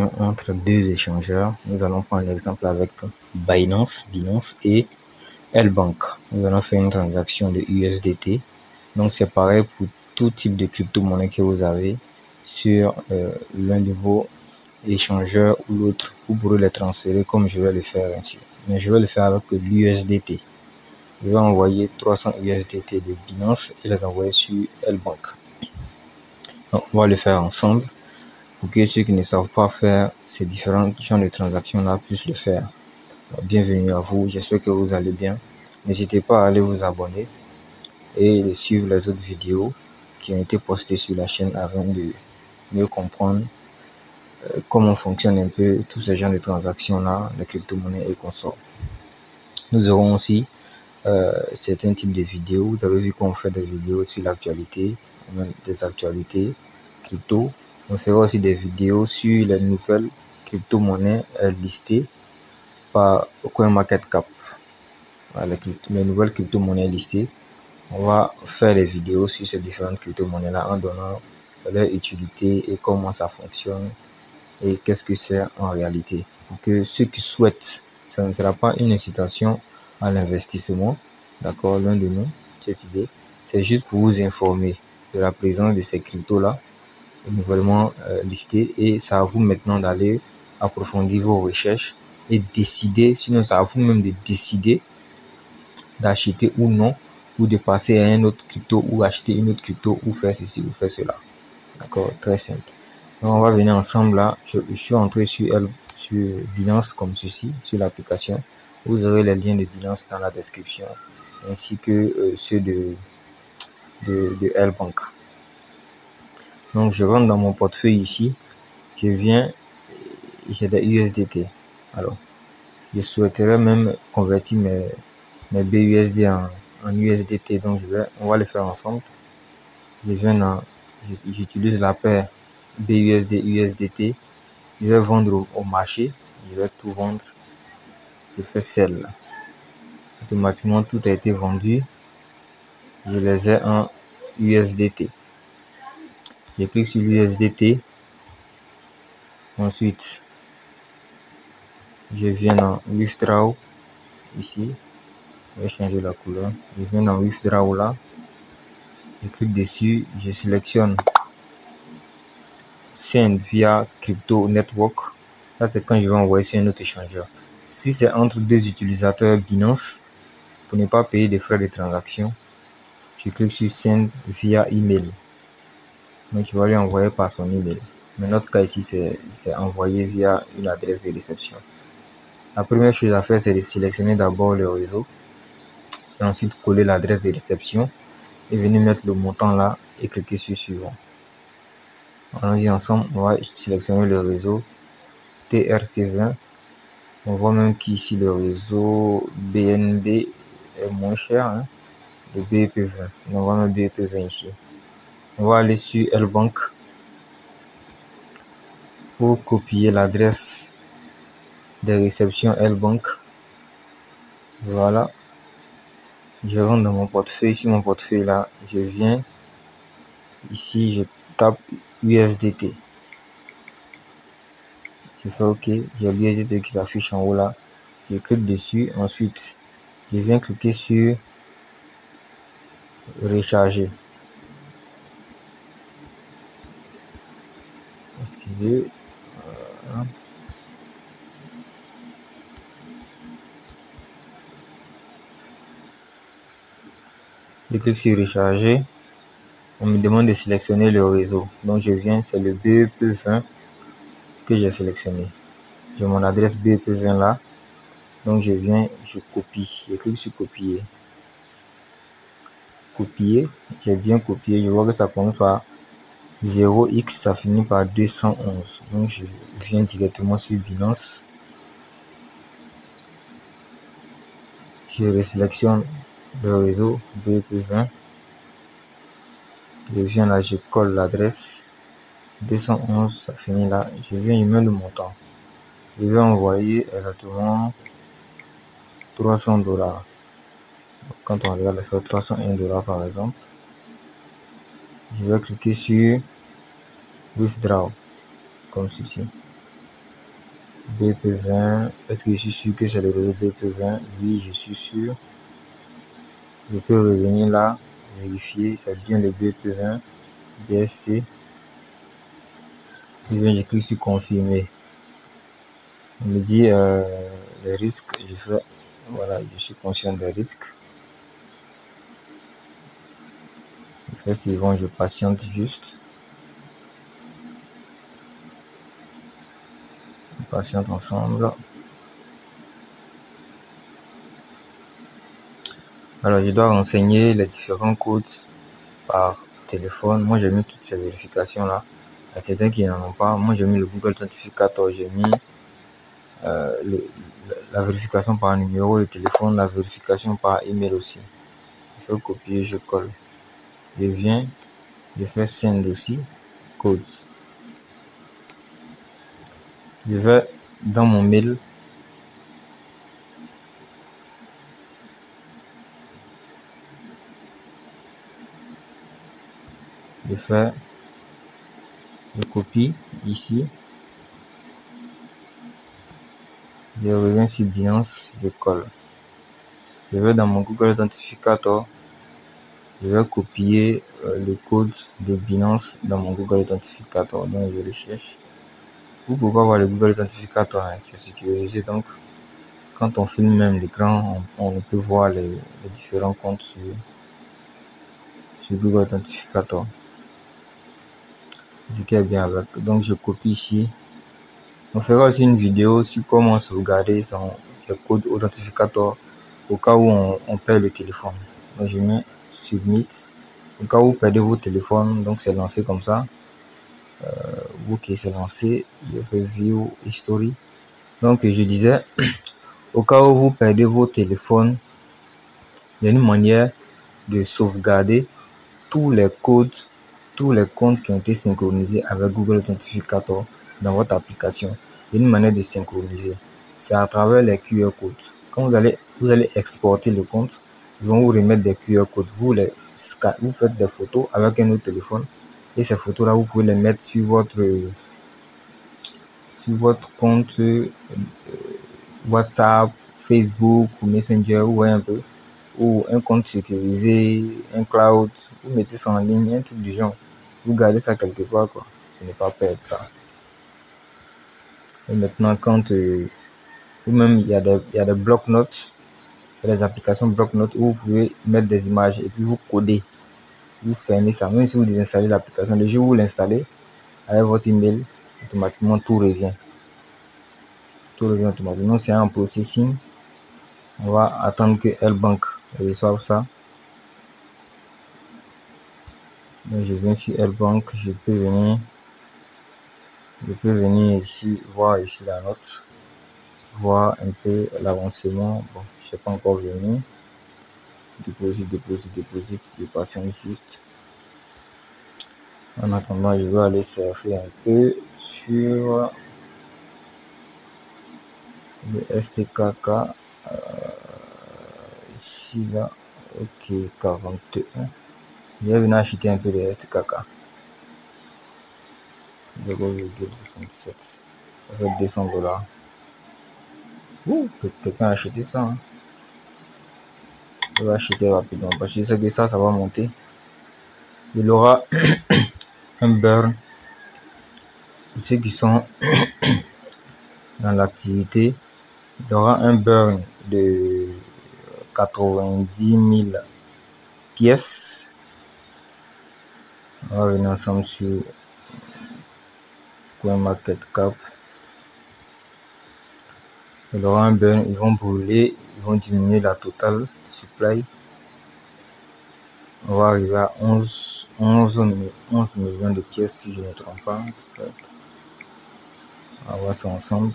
entre deux échangeurs. Nous allons prendre l'exemple avec Binance et L-Bank. Nous allons faire une transaction de USDT. Donc c'est pareil pour tout type de crypto-monnaie que vous avez sur l'un de vos échangeurs ou l'autre. Vous pourrez les transférer comme je vais le faire ainsi. Mais je vais le faire avec l'USDT. Je vais envoyer 300 USDT de Binance et les envoyer sur L-Bank. Donc on va le faire ensemble pour que ceux qui ne savent pas faire ces différents genres de transactions là puissent le faire. Bienvenue à vous, j'espère que vous allez bien. N'hésitez pas à aller vous abonner et de suivre les autres vidéos qui ont été postées sur la chaîne afin de mieux comprendre comment fonctionne un peu tous ces genres de transactions là, les crypto-monnaies et consorts. Nous aurons aussi certains types de vidéos. Vous avez vu qu'on fait des vidéos sur l'actualité, des actualités crypto. On fera aussi des vidéos sur les nouvelles crypto-monnaies listées par CoinMarketCap. Les nouvelles crypto-monnaies listées. On va faire des vidéos sur ces différentes crypto-monnaies là en donnant leur utilité et comment ça fonctionne et qu'est-ce que c'est en réalité, pour que ceux qui souhaitent, ça ne sera pas une incitation à l'investissement, d'accord, l'un de nous, cette idée, c'est juste pour vous informer de la présence de ces cryptos là nouvellement listés, et c'est à vous maintenant d'aller approfondir vos recherches et décider, sinon c'est à vous même de décider d'acheter ou non, ou de passer à un autre crypto ou acheter une autre crypto ou faire ceci ou faire cela, d'accord, très simple. Donc on va venir ensemble là. Je suis entré sur Binance comme ceci, sur l'application. Vous aurez les liens de Binance dans la description, ainsi que ceux de L-Bank. Donc je rentre dans mon portefeuille ici, je viens, j'ai des USDT. Alors je souhaiterais même convertir mes BUSD en USDT, donc on va le faire ensemble. Je viens j'utilise la paire BUSD USDT. Je vais vendre au marché, je vais tout vendre, je fais sell. Automatiquement tout a été vendu, je les ai en USDT. Je clique sur l'USDT, ensuite je viens dans withdraw ici, je vais changer la couleur, je viens dans withdraw là, je clique dessus, je sélectionne send via crypto network. Ça c'est quand je vais envoyer sur un autre échangeur. Si c'est entre deux utilisateurs Binance, pour ne pas payer des frais de transaction, tu cliques sur send via email. Donc tu vas lui envoyer par son email. Mais notre cas ici c'est envoyé via une adresse de réception. La première chose à faire, c'est de sélectionner d'abord le réseau et ensuite coller l'adresse de réception et venir mettre le montant là et cliquer sur suivant. Allons-y ensemble. On va sélectionner le réseau TRC20. On voit même qu'ici le réseau BNB est moins cher, hein, le BEP20. On va mettre BEP20 ici. On va aller sur L-Bank pour copier l'adresse de réception L-Bank. Voilà. Je rentre dans mon portefeuille. Sur mon portefeuille là, je viens ici, je tape USDT. Je fais OK. J'ai l'USDT qui s'affiche en haut là. Je clique dessus. Ensuite, je viens cliquer sur recharger. Excusez. Voilà. Je clique sur recharger. On me demande de sélectionner le réseau. Donc je viens, c'est le BEP20 que j'ai sélectionné. J'ai mon adresse BEP20 là. Donc je viens, je copie. Je clique sur copier. Copier. J'ai bien copié. Je vois que ça commence par 0x, ça finit par 211. Donc je viens directement sur Binance. Je resélectionne le réseau BEP20. Je viens là, je colle l'adresse 211, ça finit là. Je viens, je mets le montant. Je vais envoyer exactement 300 $. Quand on regarde le fait 301 $ par exemple, je vais cliquer sur withdraw comme ceci. BP20. Est-ce que je suis sûr que c'est le réseau BP20? Oui, je suis sûr. Je peux revenir là, vérifier, c'est bien le BP20 BSC. Je clique sur confirmer. On me dit les risques. Je fais, voilà, je suis conscient des risques. Je fais suivant, je patiente juste. On patiente ensemble. Alors, je dois renseigner les différents codes par téléphone. Moi, j'ai mis toutes ces vérifications là. Il y a certains qui n'en ont pas. Moi, j'ai mis le Google Authentificator. J'ai mis la vérification par numéro de téléphone, la vérification par email aussi. Je fais copier, je colle. Je viens, je fais send aussi, code. Je vais dans mon mail. Je fais, je copie ici. Je reviens sur Binance, je colle. Je vais dans mon Google Authentificator. Je vais copier le code de Binance dans mon Google Authentificator. Donc je le cherche. Vous pouvez pas voir le Google Authentificator, hein, c'est sécurisé. Donc quand on filme même l'écran, on peut voir les différents comptes sur Google Authentificator. Ce qui est bien avec. Donc je copie ici. On fera aussi une vidéo sur comment sauvegarder ses codes authentificator au cas où on perd le téléphone. Donc je mets submit. Au cas où vous perdez vos téléphones, donc c'est lancé comme ça. Ok, c'est lancé. Je fais view history. Donc je disais, au cas où vous perdez vos téléphones, il y a une manière de sauvegarder tous les codes, tous les comptes qui ont été synchronisés avec Google Authentificator dans votre application. Il y a une manière de synchroniser. C'est à travers les QR codes. Quand vous allez exporter le compte, ils vont vous remettre des QR codes. Vous faites des photos avec un autre téléphone et ces photos-là, vous pouvez les mettre sur votre compte WhatsApp, Facebook ou Messenger, vous voyez un peu, ou un compte sécurisé, un cloud, vous mettez ça en ligne, un truc du genre. Vous gardez ça quelque part, quoi, pour ne pas perdre ça. Et maintenant, quand ou même il y a des bloc-notes, il y a des applications bloc-notes où vous pouvez mettre des images et puis vous codez, vous fermez ça. Même si vous désinstallez l'application, le jour où vous l'installez, avec votre email, automatiquement tout revient. Tout revient automatiquement. C'est en processing. On va attendre que L-Bank reçoive ça. Donc je viens sur L-Bank, je peux venir ici, voir ici la note, voir un peu l'avancement. Bon, je sais pas encore venu. Déposite, je patiente juste. En attendant, je vais aller surfer un peu sur le STKK. Ici, là, ok, 41. Je vais venir acheter un peu de STKK. 0,67. Ça fait $200. Quelqu'un a acheté ça. Hein. Je vais acheter rapidement parce que je sais que ça va monter. Il aura un burn. Ceux qui sont dans l'activité, il aura un burn de 90 000 pièces. On va venir ensemble sur CoinMarketCap. Il aura un burn, ils vont brûler, ils vont diminuer la totale supply. On va arriver à 11 millions de pièces si je ne me trompe pas. On va voir ça ensemble.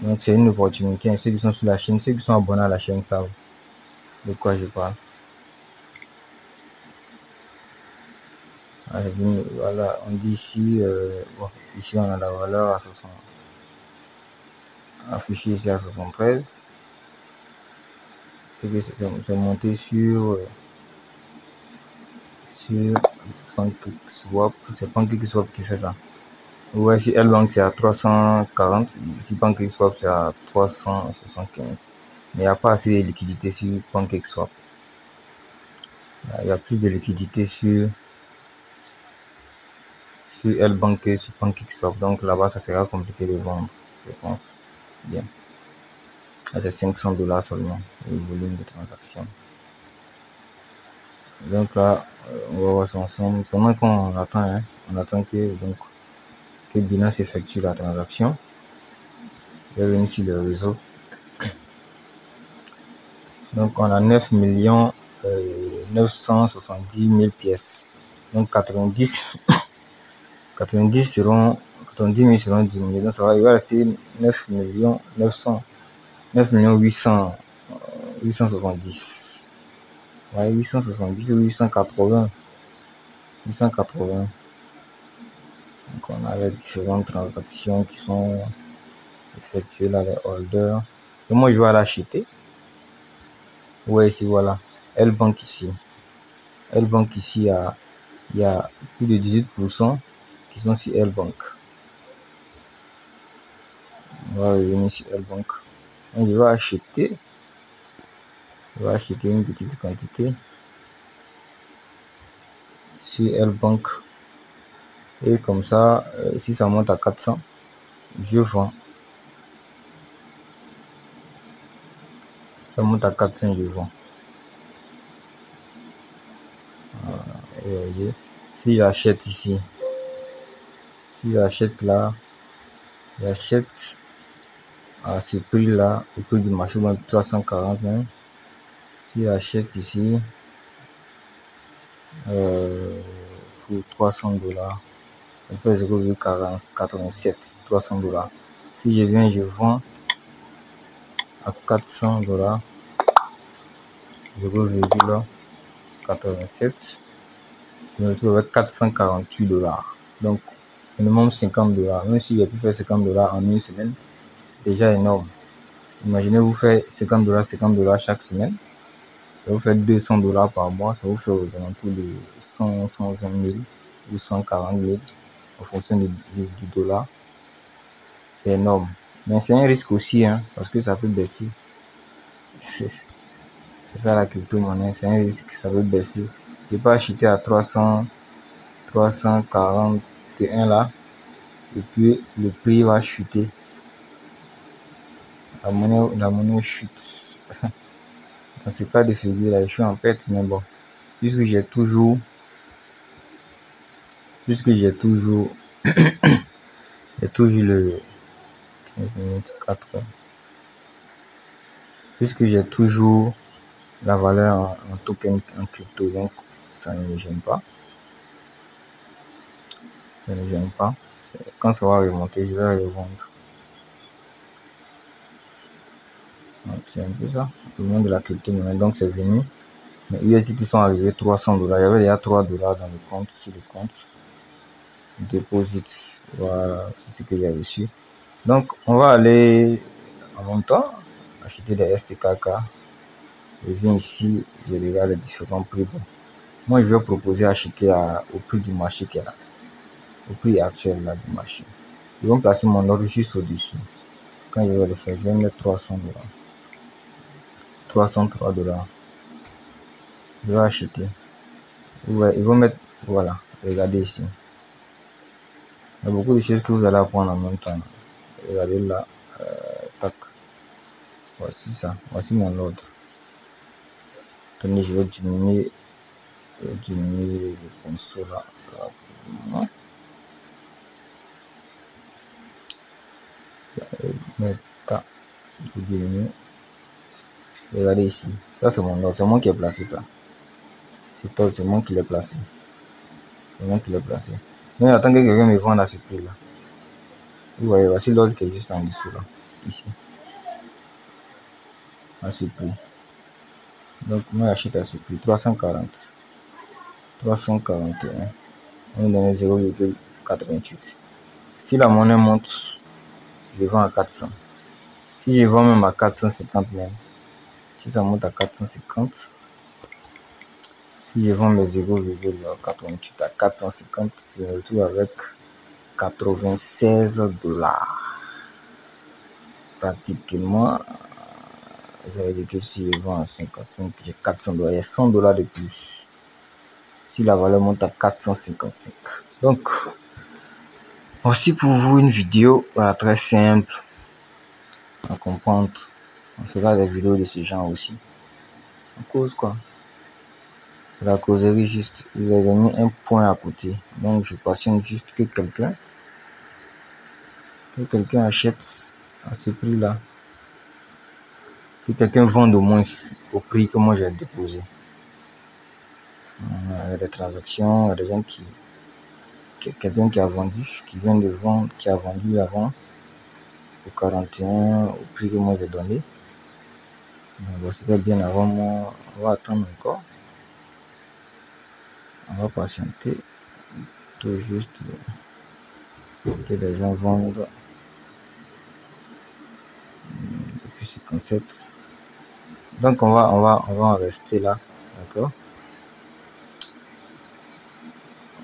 Donc c'est une opportunité. Ceux qui sont sur la chaîne, ceux qui sont abonnés à la chaîne savent de quoi je parle. Voilà, on dit ici, bon, ici on a la valeur à 60, affichée ici à 73. C'est monté sur PancakeSwap. C'est PancakeSwap qui fait ça. Ouais, si L-Bank c'est à 340, si PancakeSwap c'est à 375. Mais il n'y a pas assez de liquidité sur PancakeSwap. Il y a plus de liquidité sur L-Bank que sur PancakeSwap. Donc là-bas, ça sera compliqué de vendre, je pense. Bien. C'est 500 $ seulement, le volume de transaction. Donc là, on va voir ça ensemble. Pendant qu'on attend, hein, on attend que Binance effectue la transaction. Je vais venir sur le réseau. Donc on a 9 970 000 pièces. Donc 90 000 seront diminués. Donc ça va, il va rester 9 870. Ouais, 870 ou 880. Donc on a les différentes transactions qui sont effectuées là, les holders. Et moi je vais l'acheter. Ouais, ici voilà. L-Bank ici. L-Bank ici, il y a plus de 18% qui sont sur L-Bank. On va revenir sur L-Bank. Donc, je vais acheter une petite quantité sur L-Bank. Et comme ça, si ça monte à 400, je vends. Ça monte à 400, je vends. Et voyez, si j'achète ici, si j'achète là, j'achète à ce prix là, au prix du marché, 340 même. Si j'achète ici pour 300 $, ça fait 0,87, 300 $. Si je viens, je vends à 400 $, 0,87, je me retrouve avec 448 $. Donc, minimum 50 $. Même si j'ai pu faire 50 $ en une semaine, c'est déjà énorme. Imaginez vous faire 50 $, 50 $ chaque semaine. Ça vous fait 200 $ par mois. Ça vous fait aux alentours de 100, 120 000 ou 140 000 en fonction du dollar. C'est énorme. Mais c'est un risque aussi, hein, parce que ça peut baisser. C'est ça la crypto-monnaie, c'est un risque, ça peut baisser. Je peux acheter à 341 là, et puis le prix va chuter. La monnaie chute. Dans ce cas de figure là, je suis en perte, mais bon, puisque j'ai toujours j'ai toujours le 15 minutes 4 heures. Puisque j'ai toujours la valeur en token, en crypto, donc ça ne me gêne pas. Ça ne me gêne pas. Quand ça va remonter, je vais revendre. C'est un peu ça, le monde de la crypto-monnaie. Donc c'est venu. Mais USDT sont arrivés 300 $. Il y avait déjà 3 $ dans le compte, sur le compte. Deposit, voilà, c'est ce que j'ai reçu. Donc on va aller en même temps acheter des STKK. Je viens ici, je regarde les différents prix. Bon, moi je vais proposer acheter au prix du marché qui est là, au prix actuel là du marché. Ils vont placer mon ordre juste au-dessus. Quand je vais le faire, je vais mettre 300 $. 303 $. Je vais acheter. Ouais, ils vont mettre, voilà, regardez ici. Il y a beaucoup de choses que vous allez apprendre en même temps. Regardez là, tac. Voici ça, voici mon ordre. Attendez, je vais diminuer le pinceau là. Mettre, je diminue. Regardez ici, ça c'est mon ordre, c'est moi qui ai placé ça. C'est moi qui l'ai placé. C'est moi qui l'ai placé. Mais attends que quelqu'un me vende à ce prix là. Vous voyez, voici l'ordre qui est juste en dessous là, ici. À ce prix. Donc moi j'achète à ce prix, 340. 341. On me donne 0,88. Si la monnaie monte, je vends à 400. Si je vends même à 450 même, si ça monte à 450, si je vends mes 0,88 à 450, je me retrouve avec $96. Pratiquement, j'avais dit que si je vends à 55, j'ai $400. Il y a $100 de plus. Si la valeur monte à 455. Donc, voici pour vous une vidéo très simple à comprendre. On fera des vidéos de ce genre aussi. On cause quoi? La causerie juste, je vous ai mis un point à côté. Donc je patiente juste que quelqu'un achète à ce prix là. Que quelqu'un vende au moins au prix que moi j'ai déposé. Il y a des transactions, il y a des gens quelqu'un qui a vendu, qui vient de vendre, qui a vendu avant de 41 au prix que moi j'ai donné. C'était bien avant moi. On va attendre encore. On va patienter. Tout juste que les gens vendent depuis 57. Donc on va en rester là, d'accord?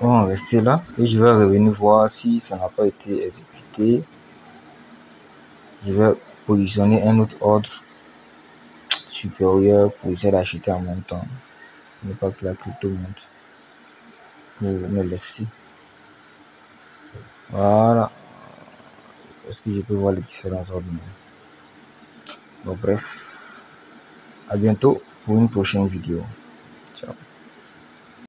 On va en rester là et je vais revenir voir si ça n'a pas été exécuté. Je vais positionner un autre ordre supérieur pour essayer d'acheter en même temps. Ne pas que la crypto monte pour me laisser. Voilà. Est-ce que je peux voir les différents ordres? Bon, bref. À bientôt pour une prochaine vidéo. Ciao.